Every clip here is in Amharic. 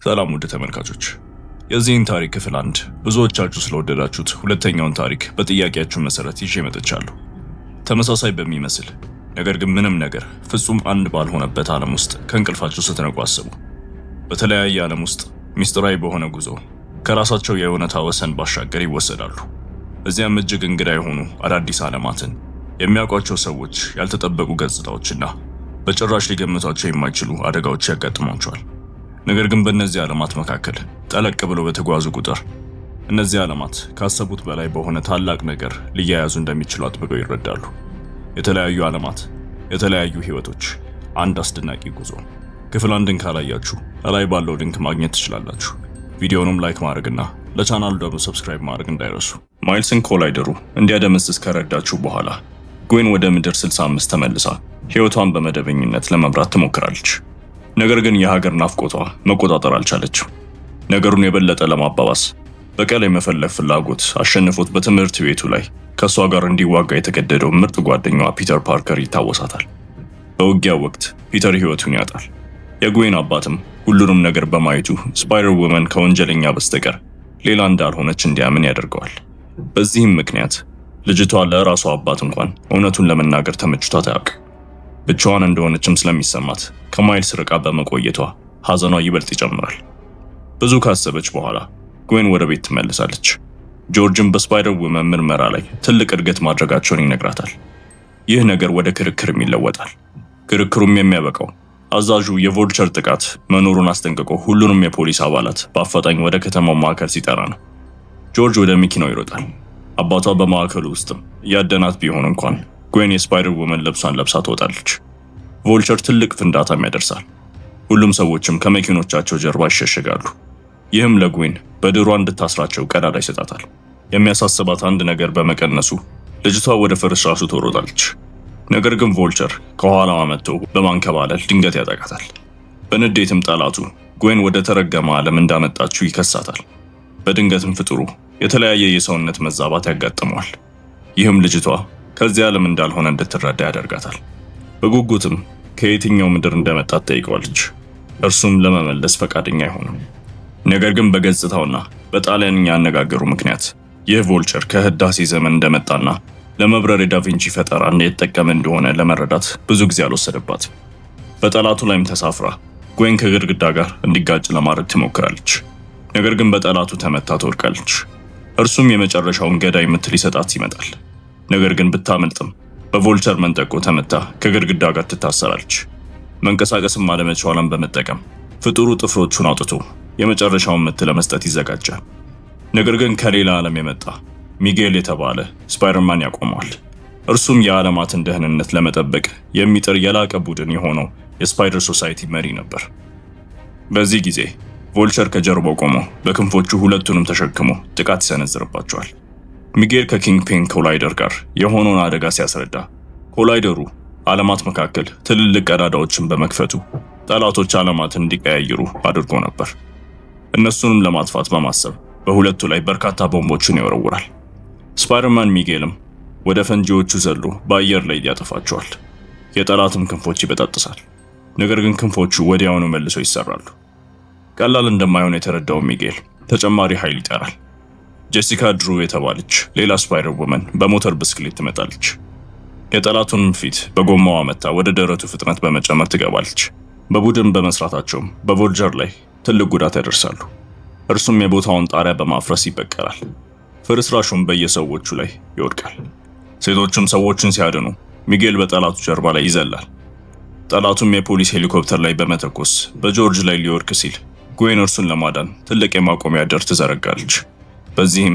ሰላም ውድ ተመልካቾች፣ የዚህን ታሪክ ክፍል 1 ብዙዎቻችሁ ስለወደዳችሁት ሁለተኛውን ታሪክ በጥያቄያችሁ መሰረት ይዤ መጥቻለሁ። ተመሳሳይ በሚመስል ነገር ግን ምንም ነገር ፍጹም አንድ ባልሆነበት ዓለም ውስጥ ከእንቅልፋችሁ ስትነቁ አስቡ። በተለያየ ዓለም ውስጥ ሚስጥራዊ በሆነ ጉዞ ከራሳቸው የእውነታ ወሰን ባሻገር ይወሰዳሉ። እዚያም እጅግ እንግዳ የሆኑ አዳዲስ ዓለማትን፣ የሚያውቋቸው ሰዎች ያልተጠበቁ ገጽታዎችና በጭራሽ ሊገምቷቸው የማይችሉ አደጋዎች ያጋጥሟቸዋል። ነገር ግን በእነዚህ ዓለማት መካከል ጠለቅ ብለው በተጓዙ ቁጥር እነዚህ ዓለማት ካሰቡት በላይ በሆነ ታላቅ ነገር ሊያያዙ እንደሚችሉ አጥብቀው ይረዳሉ። የተለያዩ ዓለማት፣ የተለያዩ ህይወቶች፣ አንድ አስደናቂ ጉዞ። ክፍል 1ን ካላያችሁ ላይ ባለው ሊንክ ማግኘት ትችላላችሁ። ቪዲዮውንም ላይክ ማድረግና ለቻናሉ ደግሞ ሰብስክራይብ ማድረግ እንዳይረሱ። ማይልስን ኮላይደሩ እንዲያደመስስ ከረዳችሁ በኋላ ጉዌን ወደ ምድር 65 ተመልሳ ህይወቷን በመደበኝነት ለመምራት ትሞክራለች። ነገር ግን የሀገር ናፍቆቷ መቆጣጠር አልቻለችም። ነገሩን የበለጠ ለማባባስ በቀል የመፈለግ ፍላጎት አሸንፎት በትምህርት ቤቱ ላይ ከሷ ጋር እንዲዋጋ የተገደደው ምርጥ ጓደኛዋ ፒተር ፓርከር ይታወሳታል። በውጊያው ወቅት ፒተር ህይወቱን ያጣል። የጉዌን አባትም ሁሉንም ነገር በማየቱ ስፓይደር ውመን ከወንጀለኛ በስተቀር ሌላ እንዳልሆነች እንዲያምን ያደርገዋል። በዚህም ምክንያት ልጅቷ ለራሷ አባት እንኳን እውነቱን ለመናገር ተመችቷት አያውቅም። ብቻዋን እንደሆነችም ስለሚሰማት ከማይልስ ርቃ በመቆየቷ ሐዘኗ ይበልጥ ይጨምራል። ብዙ ካሰበች በኋላ ጉዌን ወደ ቤት ትመለሳለች። ጆርጅም በስፓይደር ውመን ምርመራ ላይ ትልቅ እድገት ማድረጋቸውን ይነግራታል። ይህ ነገር ወደ ክርክርም ይለወጣል። ክርክሩም የሚያበቃው አዛዡ የቮልቸር ጥቃት መኖሩን አስጠንቅቆ ሁሉንም የፖሊስ አባላት በአፋጣኝ ወደ ከተማው ማዕከል ሲጠራ ነው። ጆርጅ ወደ መኪናው ይሮጣል። አባቷ በማዕከሉ ውስጥም ያደናት ቢሆን እንኳን ጉዌን የስፓይደር ውመን ልብሷን ለብሳ ትወጣለች። ቮልቸር ትልቅ ፍንዳታም ያደርሳል። ሁሉም ሰዎችም ከመኪኖቻቸው ጀርባ ይሸሸጋሉ። ይህም ለጉዌን በድሯ እንድታስራቸው ቀዳዳ ይሰጣታል። የሚያሳስባት አንድ ነገር በመቀነሱ ልጅቷ ወደ ፍርስራሹ ትሮጣለች። ነገር ግን ቮልቸር ከኋላዋ መጥቶ በማንከባለል ድንገት ያጠቃታል። በንዴትም ጠላቱ ጉዌን ወደ ተረገመ ዓለም እንዳመጣችው ይከሳታል። በድንገትም ፍጥሩ የተለያየ የሰውነት መዛባት ያጋጥመዋል። ይህም ልጅቷ ከዚህ ዓለም እንዳልሆነ እንድትረዳ ያደርጋታል። በጉጉትም ከየትኛው ምድር እንደመጣት ጠይቀዋለች። እርሱም ለመመለስ ፈቃደኛ አይሆንም። ነገር ግን በገጽታውና በጣሊያንኛ አነጋገሩ ምክንያት ይህ ቮልቸር ከህዳሴ ዘመን እንደመጣና ለመብረር የዳቪንቺ ፈጠራ እንደተጠቀመ እንደሆነ ለመረዳት ብዙ ጊዜ አልወሰደባትም። በጠላቱ ላይም ተሳፍራ ጉዌን ከግድግዳ ጋር እንዲጋጭ ለማድረግ ትሞክራለች። ነገር ግን በጠላቱ ተመታ ትወድቃለች። እርሱም የመጨረሻውን ገዳይ ምት ሊሰጣት ይመጣል። ነገር ግን ብታመልጥም በቮልቸር መንጠቆ ተመታ ከግድግዳ ጋር ትታሰራለች። መንቀሳቀስም አለመቻሏን በመጠቀም ፍጡሩ ጥፍሮቹን አውጥቶ የመጨረሻውን ምት ለመስጠት ይዘጋጃል። ነገር ግን ከሌላ ዓለም የመጣ ሚጌል የተባለ ስፓይደርማን ያቆመዋል። እርሱም የዓለማትን ደህንነት ለመጠበቅ የሚጥር የላቀ ቡድን የሆነው የስፓይደር ሶሳይቲ መሪ ነበር። በዚህ ጊዜ ቮልቸር ከጀርባው ቆሞ በክንፎቹ ሁለቱንም ተሸክሞ ጥቃት ይሰነዝርባቸዋል። ሚጌል ከኪንግ ፔን ኮላይደር ጋር የሆነውን አደጋ ሲያስረዳ ኮላይደሩ ዓለማት መካከል ትልልቅ ቀዳዳዎችን በመክፈቱ ጠላቶች ዓለማትን እንዲቀያይሩ አድርጎ ነበር። እነሱንም ለማጥፋት በማሰብ በሁለቱ ላይ በርካታ ቦምቦችን ይወረውራል። ስፓይደርማን ሚጌልም ወደ ፈንጂዎቹ ዘሎ በአየር ላይ ያጠፋቸዋል። የጠላትም ክንፎች ይበጣጥሳል። ነገር ግን ክንፎቹ ወዲያውኑ መልሰው ይሰራሉ። ቀላል እንደማይሆን የተረዳው ሚጌል ተጨማሪ ኃይል ይጠራል። ጄሲካ ድሩ የተባለች ሌላ ስፓይደር ውመን በሞተር ብስክሌት ትመጣለች። የጠላቱን ፊት በጎማዋ መታ ወደ ደረቱ ፍጥነት በመጨመር ትገባለች። በቡድን በመስራታቸውም በቮልቸር ላይ ትልቅ ጉዳት ያደርሳሉ። እርሱም የቦታውን ጣሪያ በማፍረስ ይበቀላል። ፍርስራሹም በየሰዎቹ ላይ ይወድቃል። ሴቶቹም ሰዎችን ሲያድኑ ሚጌል በጠላቱ ጀርባ ላይ ይዘላል። ጠላቱም የፖሊስ ሄሊኮፕተር ላይ በመተኮስ በጆርጅ ላይ ሊወድቅ ሲል ጉዌን እርሱን ለማዳን ትልቅ የማቆሚያ ደር ትዘረጋለች። በዚህም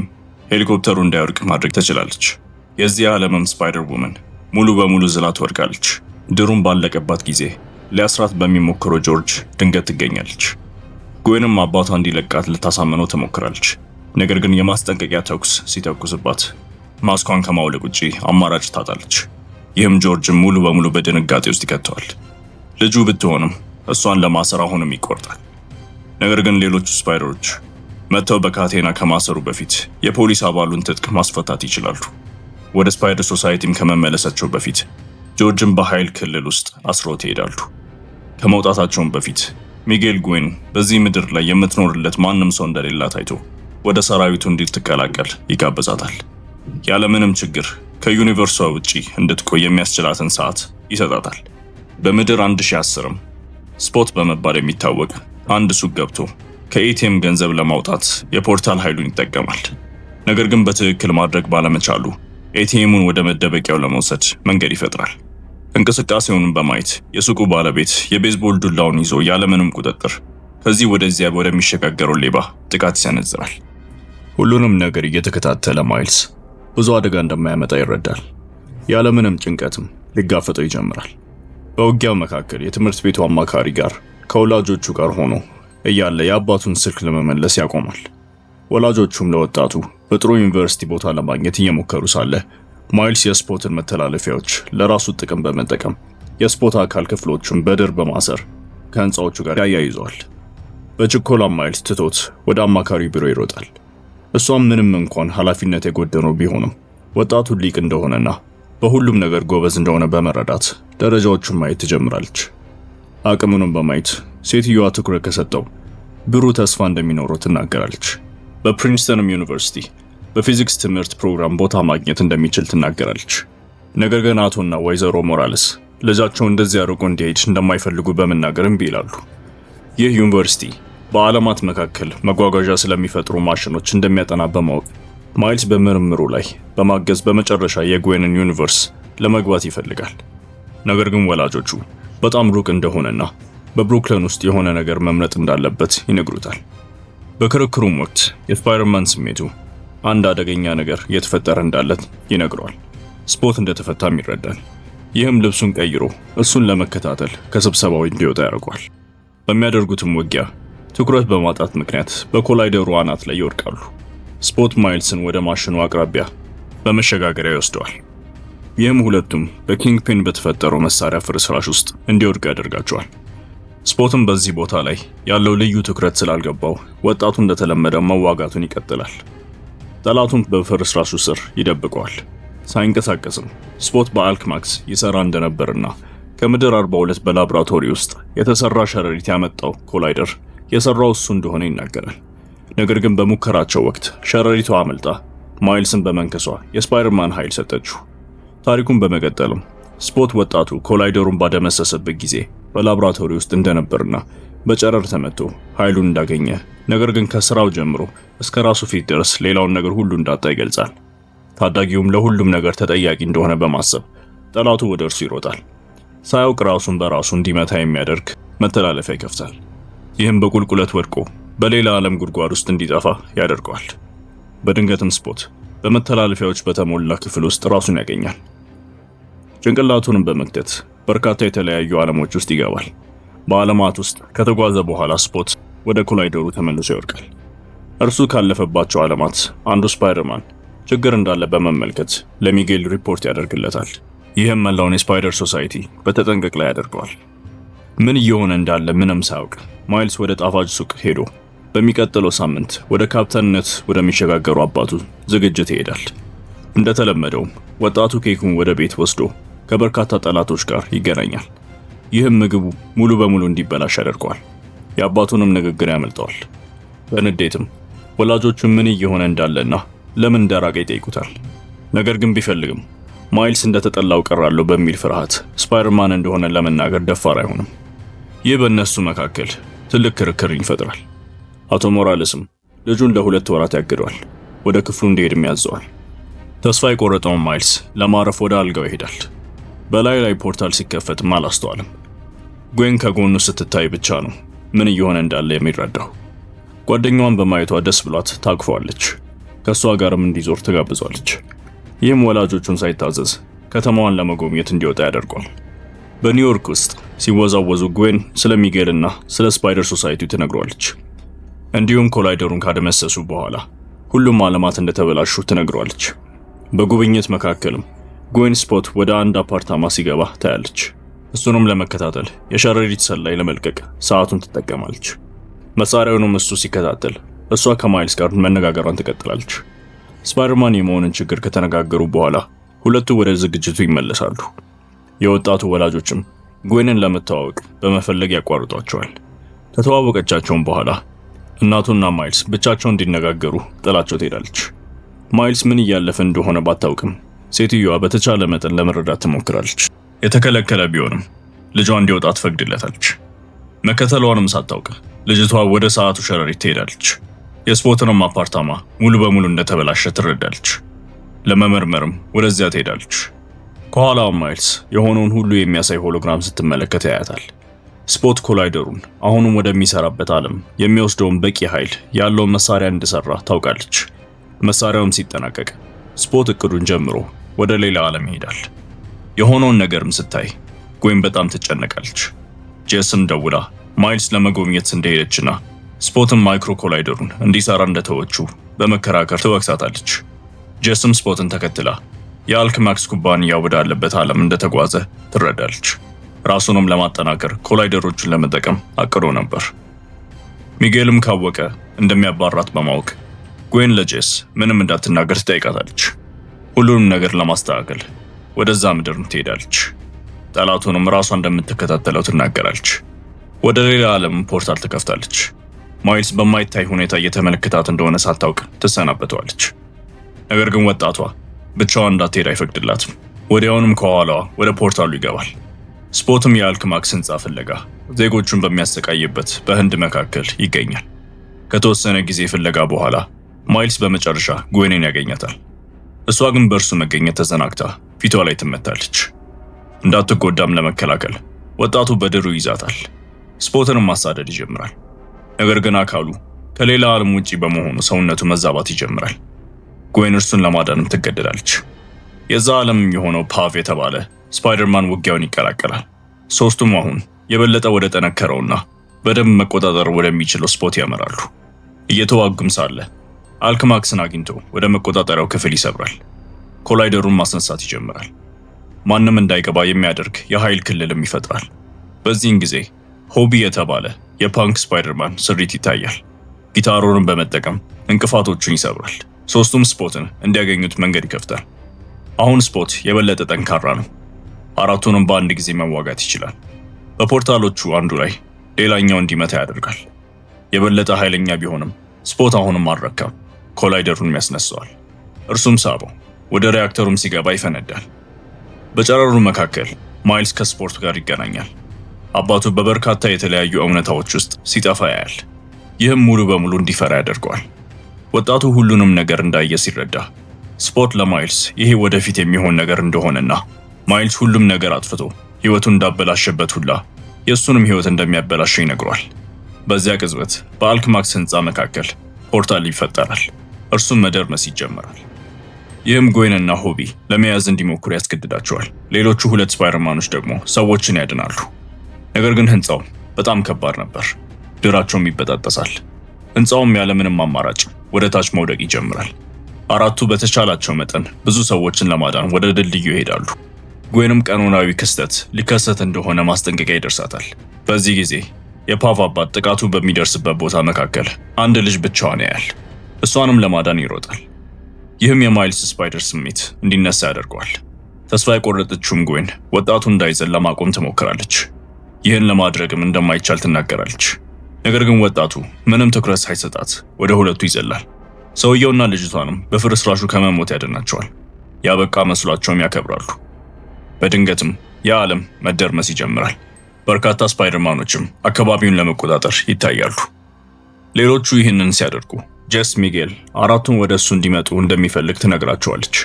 ሄሊኮፕተሩ እንዳይወድቅ ማድረግ ትችላለች። የዚህ ዓለምም ስፓይደር ውመን ሙሉ በሙሉ ዝላ ትወድቃለች። ድሩም ባለቀባት ጊዜ ሊያስራት በሚሞክረው ጆርጅ ድንገት ትገኛለች። ጉዌንም አባቷ እንዲለቃት ልታሳምነው ትሞክራለች። ነገር ግን የማስጠንቀቂያ ተኩስ ሲተኩስባት ማስኳን ከማውለቅ ውጪ አማራጭ ታጣለች። ይህም ጆርጅን ሙሉ በሙሉ በድንጋጤ ውስጥ ይከተዋል። ልጁ ብትሆንም እሷን ለማሰር አሁንም ይቆርጣል። ነገር ግን ሌሎቹ ስፓይደሮች መተው በካቴና ከማሰሩ በፊት የፖሊስ አባሉን ትጥቅ ማስፈታት ይችላሉ። ወደ ስፓይደር ሶሳይቲም ከመመለሳቸው በፊት ጆርጅን በኃይል ክልል ውስጥ አስሮት ይሄዳሉ። ከመውጣታቸውም በፊት ሚጌል ጉዌን በዚህ ምድር ላይ የምትኖርለት ማንም ሰው እንደሌላ ታይቶ ወደ ሰራዊቱ እንድትቀላቀል ይጋብዛታል። ያለምንም ችግር ከዩኒቨርሷ ውጪ እንድትቆይ የሚያስችላትን ሰዓት ይሰጣታል። በምድር 1010ም ስፖት በመባል የሚታወቅ አንድ ሱቅ ገብቶ ከኤቲኤም ገንዘብ ለማውጣት የፖርታል ኃይሉን ይጠቀማል። ነገር ግን በትክክል ማድረግ ባለመቻሉ ኤቲኤሙን ወደ መደበቂያው ለመውሰድ መንገድ ይፈጥራል። እንቅስቃሴውንም በማየት የሱቁ ባለቤት የቤዝቦል ዱላውን ይዞ ያለምንም ቁጥጥር ከዚህ ወደዚያ ወደሚሸጋገረው ሌባ ጥቃት ይሰነዝራል። ሁሉንም ነገር እየተከታተለ ማይልስ ብዙ አደጋ እንደማያመጣ ይረዳል። ያለምንም ጭንቀትም ሊጋፈጠው ይጀምራል። በውጊያው መካከል የትምህርት ቤቱ አማካሪ ጋር ከወላጆቹ ጋር ሆኖ እያለ የአባቱን ስልክ ለመመለስ ያቆማል። ወላጆቹም ለወጣቱ በጥሩ ዩኒቨርሲቲ ቦታ ለማግኘት እየሞከሩ ሳለ ማይልስ የስፖትን መተላለፊያዎች ለራሱ ጥቅም በመጠቀም የስፖት አካል ክፍሎቹን በድር በማሰር ከህንፃዎቹ ጋር ያያይዘዋል። በችኮላ ማይልስ ትቶት ወደ አማካሪው ቢሮ ይሮጣል። እሷም ምንም እንኳን ኃላፊነት የጎደለው ቢሆንም ወጣቱ ሊቅ እንደሆነና በሁሉም ነገር ጎበዝ እንደሆነ በመረዳት ደረጃዎቹን ማየት ትጀምራለች። አቅሙንም በማየት ሴትዮዋ ትኩረት ከሰጠው ብሩህ ተስፋ እንደሚኖረው ትናገራለች። በፕሪንስተንም ዩኒቨርሲቲ በፊዚክስ ትምህርት ፕሮግራም ቦታ ማግኘት እንደሚችል ትናገራለች። ነገር ግን አቶና ወይዘሮ ሞራልስ ልጃቸው እንደዚያ ርቆ እንዲሄድ እንደማይፈልጉ በመናገር እምቢ ይላሉ። ይህ ዩኒቨርሲቲ በዓለማት መካከል መጓጓዣ ስለሚፈጥሩ ማሽኖች እንደሚያጠና በማወቅ ማይልስ በምርምሩ ላይ በማገዝ በመጨረሻ የጉዌንን ዩኒቨርስ ለመግባት ይፈልጋል። ነገር ግን ወላጆቹ በጣም ሩቅ እንደሆነና በብሩክሊን ውስጥ የሆነ ነገር መምረጥ እንዳለበት ይነግሩታል። በክርክሩም ወቅት የስፓይደርማን ስሜቱ አንድ አደገኛ ነገር እየተፈጠረ እንዳለት ይነግረዋል። ስፖት እንደተፈታም ይረዳል። ይህም ልብሱን ቀይሮ እሱን ለመከታተል ከስብሰባው እንዲወጣ ያደርገዋል። በሚያደርጉትም ውጊያ ትኩረት በማጣት ምክንያት በኮላይደሩ አናት ላይ ይወድቃሉ። ስፖት ማይልስን ወደ ማሽኑ አቅራቢያ በመሸጋገሪያ ይወስደዋል። ይህም ሁለቱም በኪንግፒን በተፈጠረው መሳሪያ ፍርስራሽ ውስጥ እንዲወድቁ ያደርጋቸዋል። ስፖትም በዚህ ቦታ ላይ ያለው ልዩ ትኩረት ስላልገባው ወጣቱ እንደተለመደ መዋጋቱን ይቀጥላል። ጠላቱን በፍርስራሹ ስር ይደብቀዋል። ሳይንቀሳቀስም ስፖት በአልክማክስ ይሰራ እንደነበርና ከምድር 42 በላብራቶሪ ውስጥ የተሰራ ሸረሪት ያመጣው ኮላይደር የሰራው እሱ እንደሆነ ይናገራል። ነገር ግን በሙከራቸው ወቅት ሸረሪቷ አመልጣ ማይልስን በመንከሷ የስፓይደርማን ኃይል ሰጠችው። ታሪኩን በመቀጠልም ስፖት ወጣቱ ኮላይደሩን ባደመሰሰበት ጊዜ በላብራቶሪ ውስጥ እንደነበርና በጨረር ተመቶ ኃይሉን እንዳገኘ ነገር ግን ከስራው ጀምሮ እስከ ራሱ ፊት ድረስ ሌላውን ነገር ሁሉ እንዳጣ ይገልጻል። ታዳጊውም ለሁሉም ነገር ተጠያቂ እንደሆነ በማሰብ ጠላቱ ወደ እርሱ ይሮጣል። ሳያውቅ ራሱን በራሱ እንዲመታ የሚያደርግ መተላለፊያ ይከፍታል። ይህም በቁልቁለት ወድቆ በሌላ ዓለም ጉድጓድ ውስጥ እንዲጠፋ ያደርገዋል። በድንገትም ስፖት በመተላለፊያዎች በተሞላ ክፍል ውስጥ ራሱን ያገኛል። ጭንቅላቱንም በመክተት በርካታ የተለያዩ ዓለሞች ውስጥ ይገባል። በዓለማት ውስጥ ከተጓዘ በኋላ ስፖት ወደ ኮላይደሩ ተመልሶ ይወድቃል። እርሱ ካለፈባቸው ዓለማት አንዱ ስፓይደርማን ችግር እንዳለ በመመልከት ለሚጌል ሪፖርት ያደርግለታል። ይህም መላውን የስፓይደር ሶሳይቲ በተጠንቀቅ ላይ ያደርገዋል። ምን እየሆነ እንዳለ ምንም ሳያውቅ ማይልስ ወደ ጣፋጭ ሱቅ ሄዶ በሚቀጥለው ሳምንት ወደ ካፕተንነት ወደሚሸጋገሩ አባቱ ዝግጅት ይሄዳል። እንደተለመደውም ወጣቱ ኬኩን ወደ ቤት ወስዶ ከበርካታ ጠላቶች ጋር ይገናኛል። ይህም ምግቡ ሙሉ በሙሉ እንዲበላሽ ያደርገዋል። የአባቱንም ንግግር ያመልጠዋል። በንዴትም ወላጆቹ ምን እየሆነ እንዳለና ለምን እንደራቀ ይጠይቁታል። ነገር ግን ቢፈልግም ማይልስ እንደተጠላው ቀራለሁ በሚል ፍርሃት ስፓይደርማን እንደሆነ ለመናገር ደፋር አይሆንም። ይህ በእነሱ መካከል ትልቅ ክርክርን ይፈጥራል። አቶ ሞራልስም ልጁን ለ2 ወራት ያግደዋል። ወደ ክፍሉ እንዲሄድም ያዘዋል። ተስፋ የቆረጠውን ማይልስ ለማረፍ ወደ አልጋው ይሄዳል። በላይ ላይ ፖርታል ሲከፈትም አላስተዋልም። ጉዌን ከጎኑ ስትታይ ብቻ ነው ምን እየሆነ እንዳለ የሚረዳው። ጓደኛዋን በማየቷ ደስ ብሏት ታቅፈዋለች። ከሷ ጋርም እንዲዞር ትጋብዟለች። ይህም ወላጆቹን ሳይታዘዝ ከተማዋን ለመጎብኘት እንዲወጣ ያደርገዋል። በኒውዮርክ ውስጥ ሲወዛወዙ ጉዌን ስለ ሚጌልና ስለ ስፓይደር ሶሳይቲ ትነግሯለች። እንዲሁም ኮላይደሩን ካደመሰሱ በኋላ ሁሉም ዓለማት እንደተበላሹ ትነግሯለች። በጉብኝት መካከልም ጉዌን ስፖት ወደ አንድ አፓርታማ ሲገባ ታያለች። እሱንም ለመከታተል የሸረሪት ሰላይ ለመልቀቅ ሰዓቱን ትጠቀማለች። መሳሪያውንም እሱ ሲከታተል እሷ ከማይልስ ጋር መነጋገሯን ትቀጥላለች። ስፓይደርማን የመሆንን ችግር ከተነጋገሩ በኋላ ሁለቱ ወደ ዝግጅቱ ይመለሳሉ። የወጣቱ ወላጆችም ጉዌንን ለመተዋወቅ በመፈለግ ያቋርጧቸዋል። ከተዋወቀቻቸውም በኋላ እናቱና ማይልስ ብቻቸውን እንዲነጋገሩ ጥላቸው ትሄዳለች። ማይልስ ምን እያለፈ እንደሆነ ባታውቅም ሴትዮዋ በተቻለ መጠን ለመረዳት ትሞክራለች። የተከለከለ ቢሆንም ልጇ እንዲወጣ ትፈቅድለታለች። መከተሏንም ሳታውቅ ልጅቷ ወደ ሰዓቱ ሸረሪት ትሄዳለች። የስፖትንም አፓርታማ ሙሉ በሙሉ እንደተበላሸ ትረዳለች። ለመመርመርም ወደዚያ ትሄዳለች። ከኋላው ማይልስ የሆነውን ሁሉ የሚያሳይ ሆሎግራም ስትመለከት ያያታል። ስፖት ኮላይደሩን አሁንም ወደሚሰራበት ዓለም የሚወስደውን በቂ ኃይል ያለውን መሳሪያ እንደሰራ ታውቃለች። መሳሪያውም ሲጠናቀቅ ስፖት እቅዱን ጀምሮ ወደ ሌላ ዓለም ይሄዳል። የሆነውን ነገርም ስታይ ጎይን በጣም ትጨነቃለች። ጄስም ደውላ ማይልስ ለመጎብኘት እንደሄደችና ስፖትን ማይክሮ ኮላይደሩን እንዲሰራ እንደተወችው በመከራከር ትወቅሳታለች። ጄስም ስፖትን ተከትላ የአልክማክስ ኩባንያ ወዳለበት ዓለም እንደተጓዘ ትረዳለች። ራሱንም ለማጠናከር ኮላይደሮቹን ለመጠቀም አቅዶ ነበር። ሚጌልም ካወቀ እንደሚያባራት በማወቅ ጎይን ለጄስ ምንም እንዳትናገር ትጠይቃታለች። ሁሉንም ነገር ለማስተካከል ወደዛ ምድር ትሄዳለች። ጠላቱንም ራሷ እንደምትከታተለው ትናገራለች። ወደ ሌላ ዓለም ፖርታል ትከፍታለች። ማይልስ በማይታይ ሁኔታ እየተመለከታት እንደሆነ ሳታውቅ ትሰናበተዋለች። ነገር ግን ወጣቷ ብቻዋን እንዳትሄድ አይፈቅድላትም። ወዲያውንም ከኋላዋ ወደ ፖርታሉ ይገባል። ስፖትም የአልክማክስ ህንፃ ፍለጋ ዜጎቹን በሚያሰቃይበት በህንድ መካከል ይገኛል። ከተወሰነ ጊዜ ፍለጋ በኋላ ማይልስ በመጨረሻ ጎይንን ያገኛታል። እሷ ግን በእርሱ መገኘት ተዘናግታ ፊቷ ላይ ትመታለች። እንዳትጎዳም ለመከላከል ወጣቱ በድሩ ይዛታል። ስፖትንም ማሳደድ ይጀምራል። ነገር ግን አካሉ ከሌላ ዓለም ውጪ በመሆኑ ሰውነቱ መዛባት ይጀምራል። ጎይን እርሱን ለማዳንም ትገደዳለች። የዛ ዓለም የሆነው ፓቭ የተባለ ስፓይደርማን ውጊያውን ይቀላቀላል። ሶስቱም አሁን የበለጠ ወደ ጠነከረውና በደንብ መቆጣጠር ወደሚችለው ስፖት ያመራሉ። እየተዋጉም ሳለ አልክማክስን አግኝቶ ወደ መቆጣጠሪያው ክፍል ይሰብራል። ኮላይደሩን ማስነሳት ይጀምራል። ማንም እንዳይገባ የሚያደርግ የኃይል ክልልም ይፈጥራል። በዚህን ጊዜ ሆቢ የተባለ የፓንክ ስፓይደርማን ስሪት ይታያል። ጊታሩን በመጠቀም እንቅፋቶቹን ይሰብራል። ሶስቱም ስፖትን እንዲያገኙት መንገድ ይከፍታል። አሁን ስፖት የበለጠ ጠንካራ ነው። አራቱንም በአንድ ጊዜ መዋጋት ይችላል። በፖርታሎቹ አንዱ ላይ ሌላኛው እንዲመታ ያደርጋል። የበለጠ ኃይለኛ ቢሆንም ስፖት አሁንም አልረካም። ኮላይደሩን ያስነሳዋል። እርሱም ሳበው። ወደ ሪያክተሩም ሲገባ ይፈነዳል። በጨረሩ መካከል ማይልስ ከስፖርት ጋር ይገናኛል። አባቱ በበርካታ የተለያዩ እውነታዎች ውስጥ ሲጠፋ ያያል። ይህም ሙሉ በሙሉ እንዲፈራ ያደርገዋል። ወጣቱ ሁሉንም ነገር እንዳየ ሲረዳ ስፖት ለማይልስ ይሄ ወደፊት የሚሆን ነገር እንደሆነና ማይልስ ሁሉም ነገር አጥፍቶ ህይወቱን እንዳበላሸበት ሁላ የእሱንም ህይወት እንደሚያበላሸው ይነግሯል። በዚያ ቅጽበት በአልክማክስ ህንፃ መካከል ፖርታል ይፈጠራል። እርሱም መደርመስ ይጀምራል። ይህም ጎይንና ሆቢ ለመያዝ እንዲሞክሩ ያስገድዳቸዋል። ሌሎቹ ሁለት ስፓይደርማኖች ደግሞ ሰዎችን ያድናሉ። ነገር ግን ህንፃው በጣም ከባድ ነበር። ድራቸውም ይበጣጠሳል። ህንፃውም ያለምንም አማራጭ ወደ ታች መውደቅ ይጀምራል። አራቱ በተቻላቸው መጠን ብዙ ሰዎችን ለማዳን ወደ ድልድዩ ይሄዳሉ። ጎይንም ቀኖናዊ ክስተት ሊከሰት እንደሆነ ማስጠንቀቂያ ይደርሳታል። በዚህ ጊዜ የፓቭ አባት ጥቃቱ በሚደርስበት ቦታ መካከል አንድ ልጅ ብቻዋን ያያል። እሷንም ለማዳን ይሮጣል። ይህም የማይልስ ስፓይደር ስሜት እንዲነሳ ያደርገዋል። ተስፋ የቆረጠችውም ጎይን ወጣቱ እንዳይዘል ለማቆም ትሞክራለች። ይህን ለማድረግም እንደማይቻል ትናገራለች። ነገር ግን ወጣቱ ምንም ትኩረት ሳይሰጣት ወደ ሁለቱ ይዘላል። ሰውየውና ልጅቷንም በፍርስራሹ ከመሞት ያድናቸዋል። ያበቃ መስሏቸውም ያከብራሉ። በድንገትም የዓለም መደርመስ ይጀምራል። በርካታ ስፓይደርማኖችም አካባቢውን ለመቆጣጠር ይታያሉ። ሌሎቹ ይህንን ሲያደርጉ ጄስ ሚጌል አራቱን ወደ እሱ እንዲመጡ እንደሚፈልግ ትነግራቸዋለች።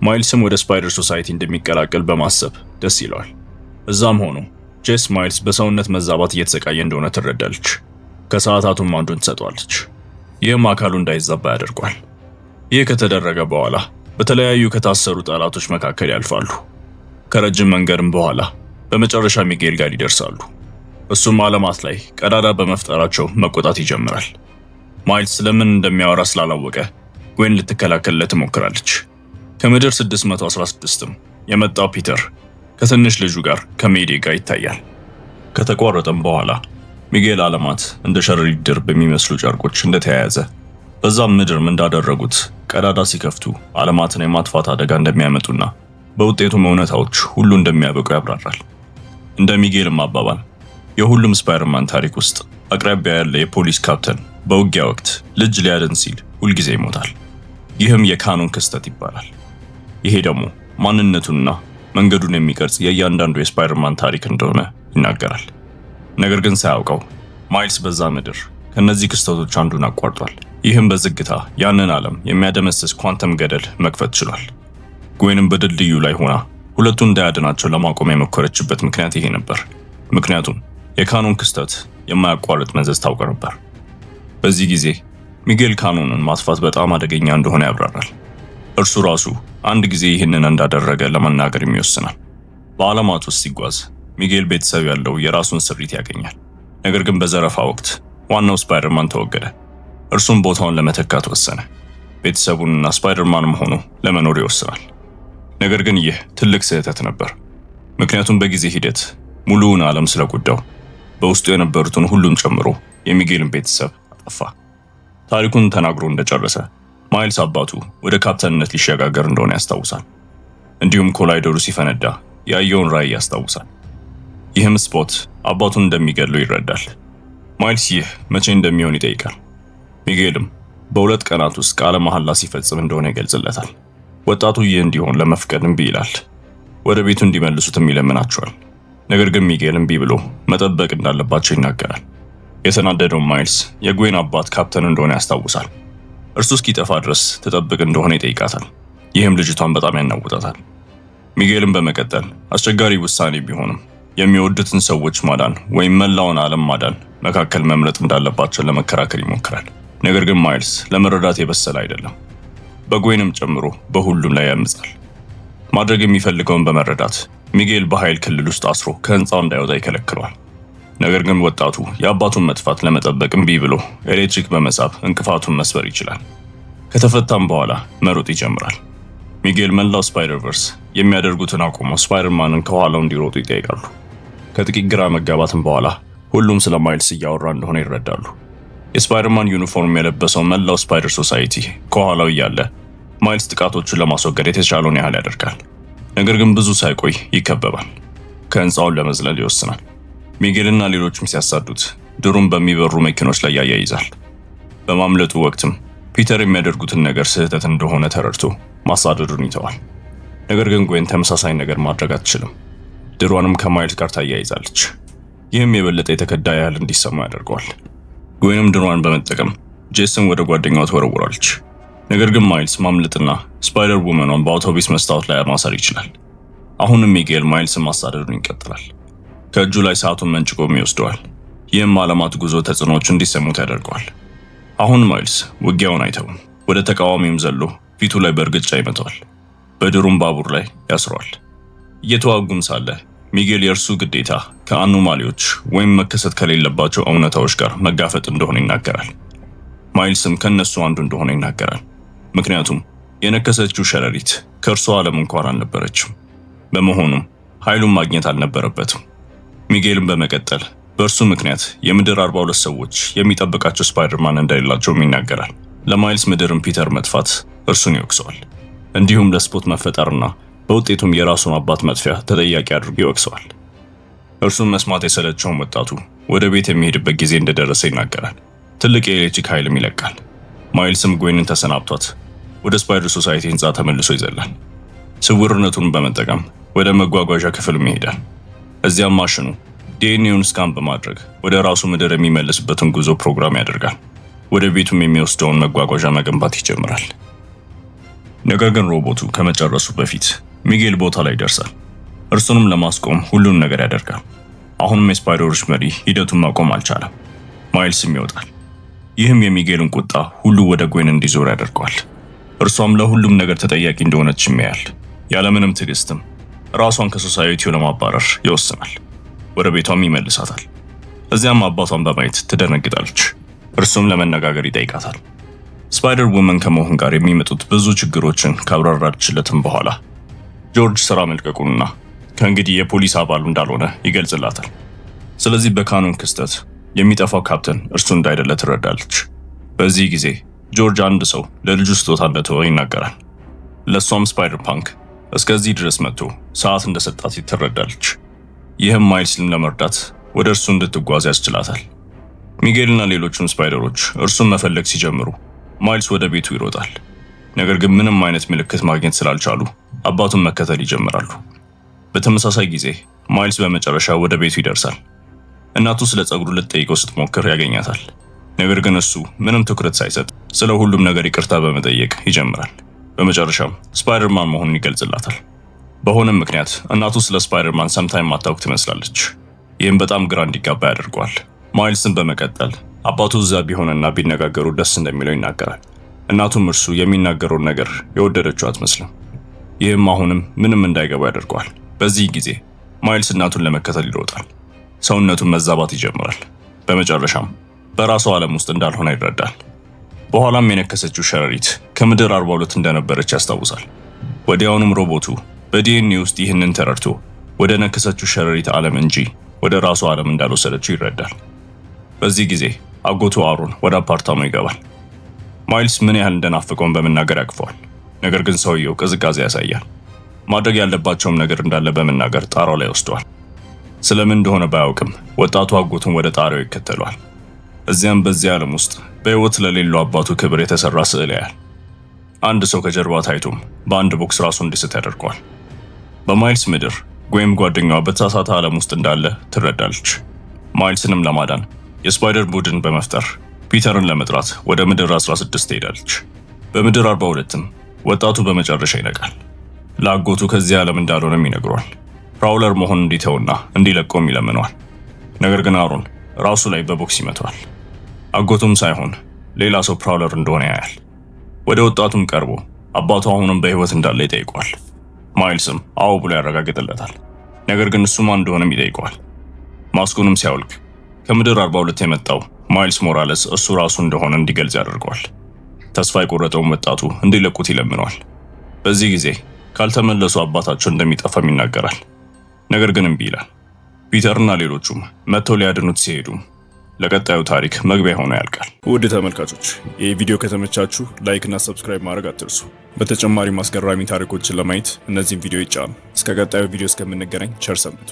ማይልስም ወደ ስፓይደር ሶሳይቲ እንደሚቀላቀል በማሰብ ደስ ይለዋል። እዛም ሆኖ ጄስ ማይልስ በሰውነት መዛባት እየተሰቃየ እንደሆነ ትረዳለች። ከሰዓታቱም አንዱን ትሰጧለች። ይህም አካሉ እንዳይዛባ ያደርጓል። ይህ ከተደረገ በኋላ በተለያዩ ከታሰሩ ጠላቶች መካከል ያልፋሉ። ከረጅም መንገድም በኋላ በመጨረሻ ሚጌል ጋር ይደርሳሉ። እሱም ዓለማት ላይ ቀዳዳ በመፍጠራቸው መቆጣት ይጀምራል። ማይልስ ስለምን እንደሚያወራ ስላላወቀ ጎይን ልትከላከልለት ትሞክራለች። ከምድር 616ም የመጣው ፒተር ከትንሽ ልጁ ጋር ከሜዲ ጋር ይታያል። ከተቋረጠም በኋላ ሚጌል ዓለማት እንደ ሸረሪት ድር በሚመስሉ ጨርቆች እንደተያያዘ በዛም ምድርም እንዳደረጉት ቀዳዳ ሲከፍቱ ዓለማትን የማጥፋት አደጋ እንደሚያመጡና በውጤቱም እውነታዎች ሁሉ እንደሚያበቁ ያብራራል። እንደ ሚጌልም አባባል የሁሉም ስፓይደርማን ታሪክ ውስጥ አቅራቢያ ያለ የፖሊስ ካፕተን በውጊያ ወቅት ልጅ ሊያድን ሲል ሁልጊዜ ይሞታል። ይህም የካኖን ክስተት ይባላል። ይሄ ደግሞ ማንነቱንና መንገዱን የሚቀርጽ የእያንዳንዱ የስፓይደርማን ታሪክ እንደሆነ ይናገራል። ነገር ግን ሳያውቀው ማይልስ በዛ ምድር ከነዚህ ክስተቶች አንዱን አቋርጧል። ይህም በዝግታ ያንን ዓለም የሚያደመስስ ኳንተም ገደል መክፈት ችሏል። ግዌንም በድልድዩ ላይ ሆና ሁለቱን እንዳያድናቸው ለማቆም የሞከረችበት ምክንያት ይሄ ነበር። ምክንያቱም የካኖን ክስተት የማያቋርጥ መዘዝ ታውቅ ነበር። በዚህ ጊዜ ሚጌል ካኖንን ማጥፋት በጣም አደገኛ እንደሆነ ያብራራል። እርሱ ራሱ አንድ ጊዜ ይህንን እንዳደረገ ለመናገር ይወስናል። በዓለማት ውስጥ ሲጓዝ ሚጌል ቤተሰብ ያለው የራሱን ስሪት ያገኛል። ነገር ግን በዘረፋ ወቅት ዋናው ስፓይደርማን ተወገደ። እርሱም ቦታውን ለመተካት ወሰነ። ቤተሰቡንና ስፓይደርማንም ሆኖ ለመኖር ይወስናል። ነገር ግን ይህ ትልቅ ስህተት ነበር። ምክንያቱም በጊዜ ሂደት ሙሉውን ዓለም ስለጎዳው በውስጡ የነበሩትን ሁሉም ጨምሮ የሚጌልን ቤተሰብ አጠፋ። ታሪኩን ተናግሮ እንደጨረሰ ማይልስ አባቱ ወደ ካፕተንነት ሊሸጋገር እንደሆነ ያስታውሳል። እንዲሁም ኮላይደሩ ሲፈነዳ ያየውን ራዕይ ያስታውሳል። ይህም ስፖት አባቱን እንደሚገድለው ይረዳል። ማይልስ ይህ መቼ እንደሚሆን ይጠይቃል። ሚጌልም በ2 ቀናት ውስጥ ቃለ መሐላ ሲፈጽም እንደሆነ ይገልጽለታል። ወጣቱ ይህ እንዲሆን ለመፍቀድ እምቢ ይላል። ወደ ቤቱ እንዲመልሱትም ይለምናቸዋል። ነገር ግን ሚጌል እምቢ ብሎ መጠበቅ እንዳለባቸው ይናገራል። የተናደደው ማይልስ የግዌን አባት ካፕተን እንደሆነ ያስታውሳል። እርሱ እስኪጠፋ ድረስ ትጠብቅ እንደሆነ ይጠይቃታል። ይህም ልጅቷን በጣም ያናውጣታል። ሚጌልም በመቀጠል አስቸጋሪ ውሳኔ ቢሆንም የሚወዱትን ሰዎች ማዳን ወይም መላውን ዓለም ማዳን መካከል መምረጥ እንዳለባቸው ለመከራከር ይሞክራል። ነገር ግን ማይልስ ለመረዳት የበሰለ አይደለም። በግዌንም ጨምሮ በሁሉም ላይ ያምጻል። ማድረግ የሚፈልገውን በመረዳት ሚጌል በኃይል ክልል ውስጥ አስሮ ከህንፃው እንዳይወጣ ይከለክለዋል። ነገር ግን ወጣቱ የአባቱን መጥፋት ለመጠበቅ እምቢ ብሎ ኤሌክትሪክ በመሳብ እንቅፋቱን መስበር ይችላል። ከተፈታም በኋላ መሮጥ ይጀምራል። ሚጌል መላው ስፓይደርቨርስ የሚያደርጉትን አቁሞ ስፓይደርማንን ከኋላው እንዲሮጡ ይጠይቃሉ። ከጥቂት ግራ መጋባትም በኋላ ሁሉም ስለ ማይልስ እያወራ እንደሆነ ይረዳሉ። የስፓይደርማን ዩኒፎርም የለበሰው መላው ስፓይደር ሶሳይቲ ከኋላው እያለ ማይልስ ጥቃቶቹን ለማስወገድ የተቻለውን ያህል ያደርጋል። ነገር ግን ብዙ ሳይቆይ ይከበባል። ከህንፃውን ለመዝለል ይወስናል። ሚጌልና ሌሎችም ሲያሳዱት ድሩም በሚበሩ መኪኖች ላይ ያያይዛል። በማምለጡ ወቅትም ፒተር የሚያደርጉትን ነገር ስህተት እንደሆነ ተረድቶ ማሳደዱን ይተዋል። ነገር ግን ግዌን ተመሳሳይ ነገር ማድረግ አትችልም። ድሯንም ከማይልስ ጋር ታያይዛለች። ይህም የበለጠ የተከዳ ያህል እንዲሰማ ያደርገዋል። ግዌንም ድሯን በመጠቀም ጄሰን ወደ ጓደኛዋ ትወረውራለች። ነገር ግን ማይልስ ማምለጥና ስፓይደር ውመኗን በአውቶቡስ መስታወት ላይ ማሰር ይችላል። አሁንም ሚጌል ማይልስን ማሳደዱን ይቀጥላል። ከእጁ ላይ ሰዓቱን መንጭቆም ይወስደዋል። ይህም ዓለማት ጉዞ ተጽዕኖዎች እንዲሰሙት ያደርገዋል። አሁን ማይልስ ውጊያውን አይተውም። ወደ ተቃዋሚም ዘሎ ፊቱ ላይ በእርግጫ ይመታዋል። በድሩም ባቡር ላይ ያስሯል። እየተዋጉም ሳለ ሚጌል የእርሱ ግዴታ ከአኖማሊዎች ወይም መከሰት ከሌለባቸው እውነታዎች ጋር መጋፈጥ እንደሆነ ይናገራል። ማይልስም ከነሱ አንዱ እንደሆነ ይናገራል። ምክንያቱም የነከሰችው ሸረሪት ከእርሱ ዓለም እንኳን አልነበረችም። በመሆኑም ኃይሉን ማግኘት አልነበረበትም። ሚጌልም በመቀጠል በእርሱ ምክንያት የምድር 42 ሰዎች የሚጠብቃቸው ስፓይደርማን እንደሌላቸውም ይናገራል። ለማይልስ ምድርም ፒተር መጥፋት እርሱን ይወቅሰዋል። እንዲሁም ለስፖት መፈጠርና በውጤቱም የራሱን አባት መጥፊያ ተጠያቂ አድርጎ ይወቅሰዋል። እርሱም መስማት የሰለቸውን ወጣቱ ወደ ቤት የሚሄድበት ጊዜ እንደደረሰ ይናገራል። ትልቅ የኤሌክትሪክ ኃይልም ይለቃል። ማይልስም ግዌንን ተሰናብቷት ወደ ስፓይደር ሶሳይቲ ህንፃ ተመልሶ ይዘላል። ስውርነቱን በመጠቀም ወደ መጓጓዣ ክፍልም ይሄዳል። እዚያም ማሽኑ ዲኤንኤውን ስካን በማድረግ ወደ ራሱ ምድር የሚመለስበትን ጉዞ ፕሮግራም ያደርጋል። ወደ ቤቱም የሚወስደውን መጓጓዣ መገንባት ይጀምራል። ነገር ግን ሮቦቱ ከመጨረሱ በፊት ሚጌል ቦታ ላይ ይደርሳል። እርሱንም ለማስቆም ሁሉን ነገር ያደርጋል። አሁንም የስፓይደሮች መሪ ሂደቱን ማቆም አልቻለም። ማይልስም ይወጣል። ይህም የሚጌልን ቁጣ ሁሉ ወደ ግዌን እንዲዞር ያደርገዋል። እርሷም ለሁሉም ነገር ተጠያቂ እንደሆነች ያያል። ያለምንም ትዕግስትም ራሷን ከሶሳይቲው ለማባረር ይወስናል። ወደ ቤቷም ይመልሳታል። እዚያም አባቷን በማየት ትደነግጣለች። እርሱም ለመነጋገር ይጠይቃታል። ስፓይደር ውመን ከመሆን ጋር የሚመጡት ብዙ ችግሮችን ካብራራችለትም በኋላ ጆርጅ ስራ መልቀቁንና ከእንግዲህ የፖሊስ አባል እንዳልሆነ ይገልጽላታል። ስለዚህ በካኖን ክስተት የሚጠፋው ካፕተን እርሱ እንዳይደለ ትረዳለች። በዚህ ጊዜ ጆርጅ አንድ ሰው ለልጁ ስጦታ እንደተወ ይናገራል። ለሷም ስፓይደር ፓንክ እስከዚህ ድረስ መጥቶ ሰዓት እንደሰጣት ትረዳለች። ይህም ማይልስን ለመርዳት ወደ እርሱ እንድትጓዝ ያስችላታል። ሚጌልና ሌሎቹም ስፓይደሮች እርሱን መፈለግ ሲጀምሩ ማይልስ ወደ ቤቱ ይሮጣል። ነገር ግን ምንም አይነት ምልክት ማግኘት ስላልቻሉ አባቱን መከተል ይጀምራሉ። በተመሳሳይ ጊዜ ማይልስ በመጨረሻ ወደ ቤቱ ይደርሳል። እናቱ ስለ ጸጉሩ ልትጠይቀው ስትሞክር ያገኛታል። ነገር ግን እሱ ምንም ትኩረት ሳይሰጥ ስለ ሁሉም ነገር ይቅርታ በመጠየቅ ይጀምራል። በመጨረሻም ስፓይደርማን መሆኑን ይገልጽላታል። በሆነም ምክንያት እናቱ ስለ ስፓይደርማን ሰምታ የማታውቅ ትመስላለች። ይህም በጣም ግራ እንዲጋባ ያደርገዋል። ማይልስን በመቀጠል አባቱ እዛ ቢሆንና ቢነጋገሩ ደስ እንደሚለው ይናገራል። እናቱም እርሱ የሚናገረውን ነገር የወደደችው አትመስልም። ይህም አሁንም ምንም እንዳይገባ ያደርገዋል። በዚህ ጊዜ ማይልስ እናቱን ለመከተል ይሮጣል። ሰውነቱን መዛባት ይጀምራል። በመጨረሻም በራሱ ዓለም ውስጥ እንዳልሆነ ይረዳል። በኋላም የነከሰችው ሸረሪት ከምድር 42 እንደነበረች ያስታውሳል። ወዲያውኑም ሮቦቱ በዲኤንኤ ውስጥ ይህንን ተረድቶ ወደ ነከሰችው ሸረሪት ዓለም እንጂ ወደ ራሱ ዓለም እንዳልወሰደችው ይረዳል። በዚህ ጊዜ አጎቱ አሮን ወደ አፓርታማው ይገባል። ማይልስ ምን ያህል እንደናፈቀውን በመናገር ያቅፈዋል። ነገር ግን ሰውየው ቅዝቃዜ ያሳያል። ማድረግ ያለባቸውም ነገር እንዳለ በመናገር ጣራው ላይ ወስደዋል። ስለምን እንደሆነ ባያውቅም ወጣቱ አጎቱን ወደ ጣሪያው ይከተለዋል። እዚያም በዚህ ዓለም ውስጥ በሕይወት ለሌለው አባቱ ክብር የተሰራ ስዕል ያያል። አንድ ሰው ከጀርባ ታይቶም በአንድ ቦክስ ራሱ እንዲስት ያደርገዋል። በማይልስ ምድር ጎይም ጓደኛዋ በተሳሳተ ዓለም ውስጥ እንዳለ ትረዳለች። ማይልስንም ለማዳን የስፓይደር ቡድን በመፍጠር ፒተርን ለመጥራት ወደ ምድር 16 ትሄዳለች። በምድር 42ም ወጣቱ በመጨረሻ ይነቃል። ለአጎቱ ከዚህ ዓለም እንዳልሆነም ይነግሯል። ፕራውለር መሆን እንዲተውና እንዲለቀውም ይለምነዋል። ነገር ግን አሮን ራሱ ላይ በቦክስ ይመታዋል። አጎቱም ሳይሆን ሌላ ሰው ፕራውለር እንደሆነ ያያል። ወደ ወጣቱም ቀርቦ አባቱ አሁንም በሕይወት እንዳለ ይጠይቀዋል። ማይልስም አዎ ብሎ ያረጋግጥለታል። ነገር ግን እሱ ማን እንደሆነም ይጠይቀዋል። ማስኩንም ሲያወልቅ ከምድር 42 የመጣው ማይልስ ሞራለስ እሱ ራሱ እንደሆነ እንዲገልጽ ያደርገዋል። ተስፋ የቆረጠውን ወጣቱ እንዲለቁት ይለምነዋል። በዚህ ጊዜ ካልተመለሱ አባታቸው እንደሚጠፋም ይናገራል። ነገር ግን እምቢ ይላል። ፒተርና ሌሎቹም መጥተው ሊያድኑት ሲሄዱ ለቀጣዩ ታሪክ መግቢያ ሆኖ ያልቃል። ውድ ተመልካቾች ይህ ቪዲዮ ከተመቻችሁ ላይክ እና ሰብስክራይብ ማድረግ አትርሱ። በተጨማሪም አስገራሚ ታሪኮችን ለማየት እነዚህን ቪዲዮ ይጫኑ። እስከ ቀጣዩ ቪዲዮ እስከምንገናኝ ቸር ሰንብቱ።